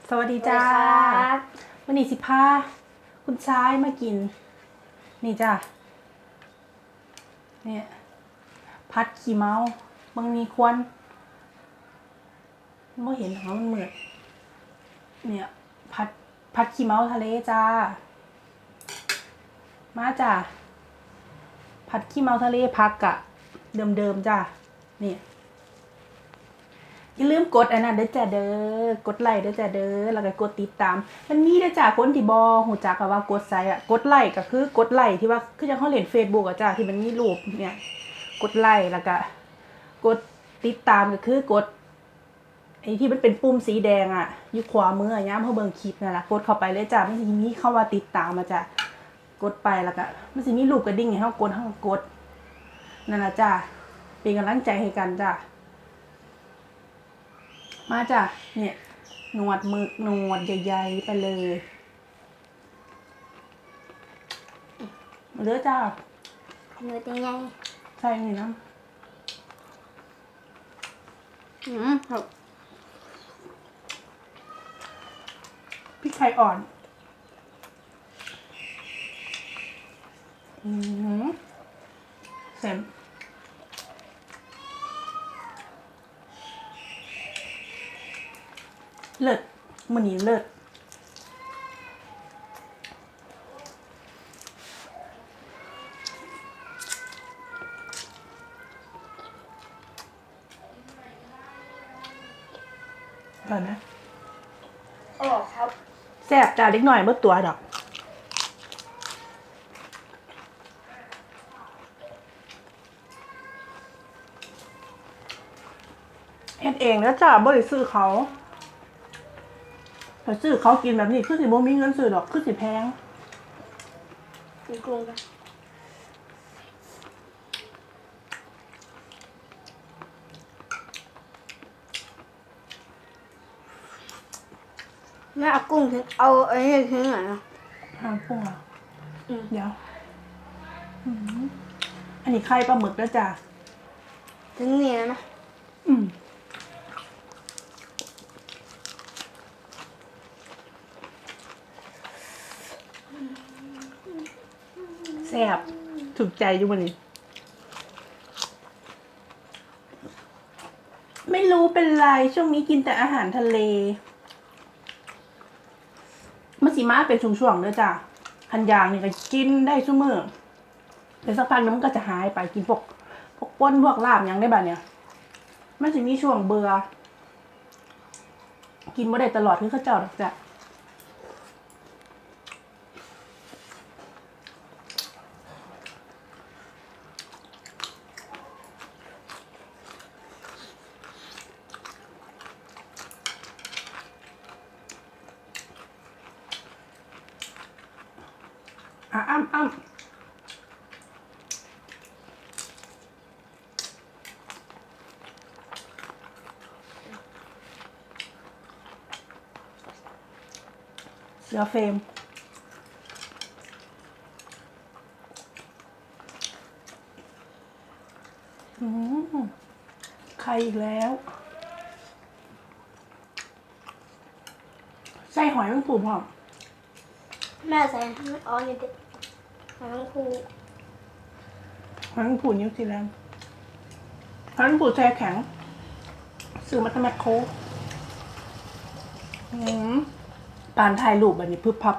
สวัสดีจ้าวันนี้สิพาคุณชายมากินนี่จ้าเนี่ยพัดขี้เมาบางมีควันไม่เห็นหรอมันมืดเนี่ยพัดขี้เมาทะเลจ้ามาจ้าพัดขี้เมาทะเลพักกะเดิมจ้านี่อย่าลืมกดอันนั้นเด้อจ้าเด้อกดไลค์เด้อจ้าเด้อแล้วก็กดติดตามมันมีเด้อจ้าคนที่บ่ฮู้จักว่ากดไลค์อ่ะกดไลค์ก็คือกดไลค์ที่ว่าคือจังเฮาเล่น Facebook อ่ะจ้าที่มันมีรูปเนี่ยกดไลค์แล้วก็กดติดตามก็คือกดไอ้ที่มันเป็นปุ่มสีแดงอ่ะอยู่ขวามือย้ำเฮาเบิ่งคลิปนั่นล่ะกดเข้าไปเลยจ้ามันสิมีคำว่าติดตามมาจ้ากดไปแล้วก็มันสิมีรูปกระดิ่งให้เฮากดนั่นล่ะจ้าเป็นกำลังใจให้กันจ้ามาจ้ะเนี่ยหนวดหมึกหนวดใหญ่ๆไปเลยมาเด้อจ้าเนื้อเป็นไงใส่นี่นะครับพริกไทยอ่อนเสร็จเลิศมื้อนี้เลิศอร่อยไหมครับแซ่บจ้าเล็กหน่อยเมื่อตัวดอกเฮ็ดเองแล้วจ้าบ่ได้ซื้อเขาถ้าซื้อเขากินแบบนี้คือสิบ่มีเงินซื้อดอกคือสิแพงมีกุ้งกันแม่เอากุ้งทิ้งเอาไอ้นี่ทิ้งหน่อยนะห้ามพุ่งอ่ะเดี๋ยวอันนี้ไข่ปลาหมึกแล้วจ้ะทิ้งนี่นะแซ่บถูกใจอยู่วันนี้ไม่รู้เป็นไรช่วงนี้กินแต่อาหารทะเลมันสีมาเป็นช่วงๆเลยจ้ะคันยางนี่ก็กินได้ชั่วโมงแต่สักพักนึงมันก็จะหายไปกินพวกป้นพวกลาบยังได้แบบเนี้ยมันจะมีช่วงเบื่อกินไม่ได้ตลอดคือข้าวเจ้าดอกจ้ะอ้ำเสือเฟรมใครอีกแล้วใส่หอยแมงปูพร้อมแม่ใส่อ๋อนี่ดิทั้งคู่หอยแมงปูนิวซีแลนด์หอยแมงปูแช่แข็งซื้อมาทำแมคโครปานถ่ายรูปแบบนี้พึบพับ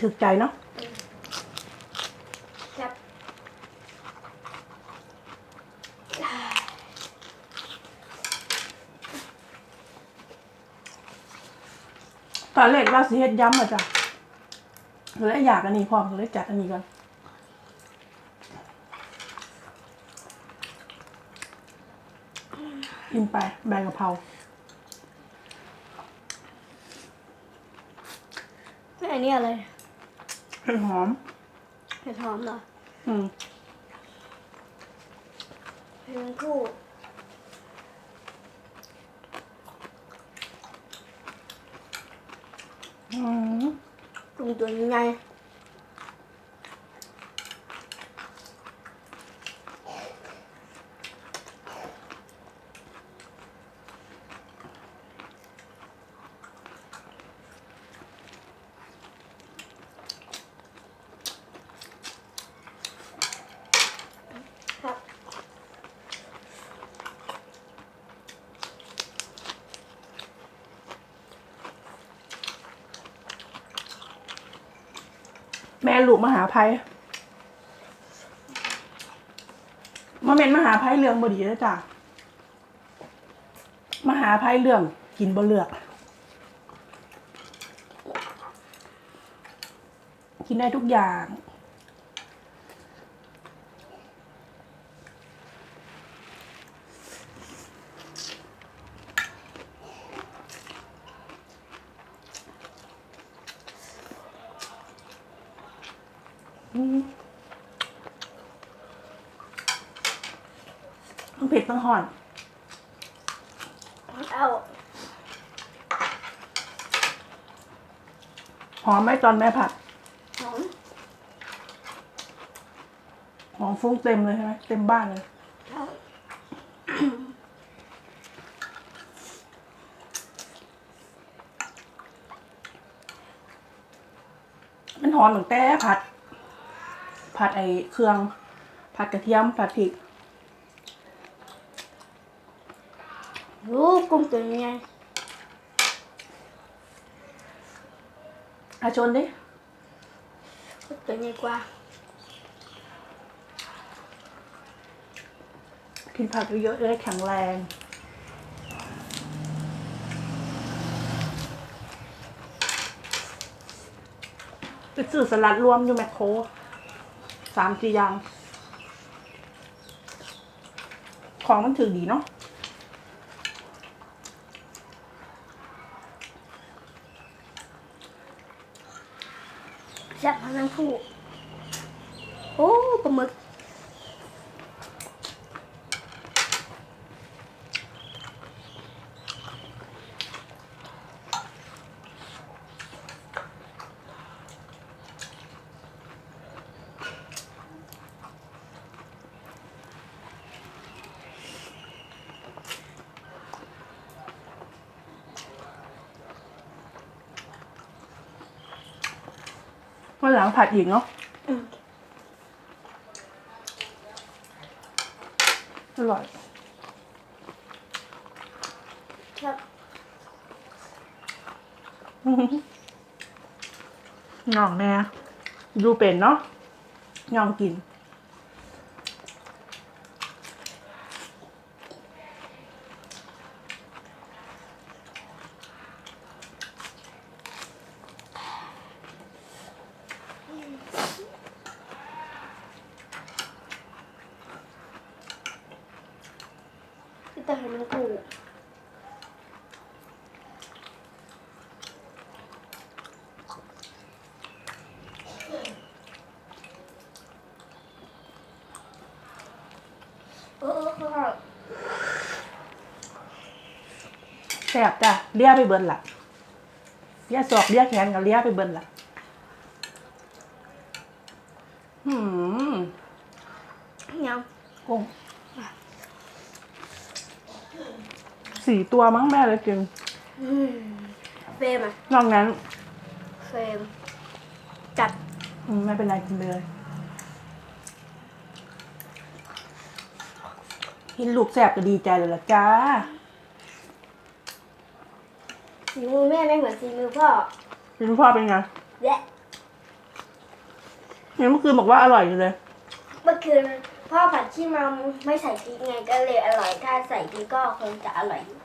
ถึกใจเนาะครับตอนแรกว่าสิเฮ็ดย้ำอ่ะจ้ะเลยอยากอันนี้พร้อมเลยจัดอันนี้ก่อนกินไปใบกะเพราอันนี้อะไรเห็ดหอมเห็ดหอมเหรอทั้งคู่กุ้งตัวใหญ่ แม่ลูกมหาภัยมาเม็นมหาภัยเรื่องบดีแล้วจ้ะมหาภัยเรื่องกินบ่เลือกกินได้ทุกอย่างต้องเผ็ดต้องห่อน เอา หอมไหมตอนแม่ผัด หอม หอมฟุ้งเต็มเลยใช่ไหมเต็มบ้านเลย เอา มันหอมเหมือนแต่ผัดไอเครื่องผัดกระเทียมผัดพริก รู้กุ้งตัวยังไง ชนดิ กุ้งตัวใหญ่กว่า กินผักเยอะๆจะได้แข็งแรงไปซื้อสลัดรวมอยู่แมคโคร3-4 อย่างของมันถือดีเนาะ แซ่บทั้งคู่โอ้ปลาหมึก วันหลังผัดอีกเนาะ อืม อร่อย ครับ น่องแน่ดูเป็นเนาะยองกินพี่จะเห็นมันคู่โอ้โห แซ่บจ้ะเลี้ยไปเบิ้ลล่ะเลี้ยศอกเลี้ยแขนกับเลี้ยไปเบิ้ลล่ะยัง กุ้ง4 ตัวมั้งแม่เลยกิน เฟรมอ่ะ นอกนั้น เฟรมจัด ไม่เป็นไรกินไปเลยกินลูกแซ่บก็ดีใจเลยล่ะจ้า สีมือแม่ไม่เหมือนสีมือพ่อ กินพ่อเป็นไง และ เห็นเมื่อคืนบอกว่าอร่อยอยู่เลย เมื่อคืนพ่อผัดขี้เมาไม่ใส่พริกไงก็เลยอร่อยถ้าใส่พริกก็คงจะอร่อยอยู่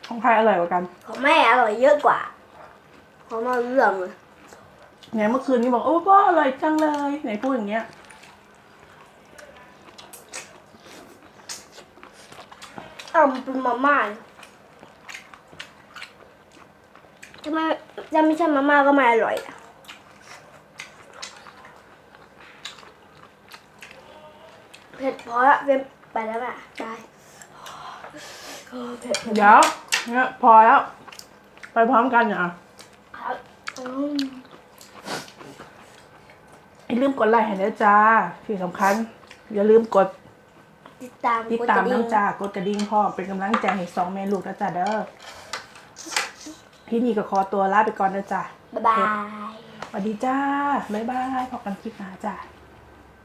ของใครอร่อยกว่ากัน ของแม่อร่อยเยอะกว่าของมาเรื่องเลย เนี่ยเมื่อคืนนี้บอกโอ้พ่ออร่อยจังเลยไหนพูดอย่างเงี้ย มันเป็นมาม่าจะไม่ใช่มาม่าก็ไม่อร่อยอะเผ็ดพอละเป็นไปแล้วอ่ะได้เผ็ด เดี๋ยวเนี่ยพอแล้ว ไปพร้อมกันเนี่ยอ่ะ ครับ อย่าลืมกดไลค์ให้ด้วยจ้าที่สำคัญอย่าลืมกด ติดตาม น้ำจ้ากดกระดิ่งพ่อเป็นกำลังใจให้2 แม่ลูกนะจ้าเด้อพี่นี่ก็ขอตัวลาไปก่อนนะจ้า บ๊ายบาย สวัสดีจ้าบ๊ายบายพบกันคลิปหน้าจ้า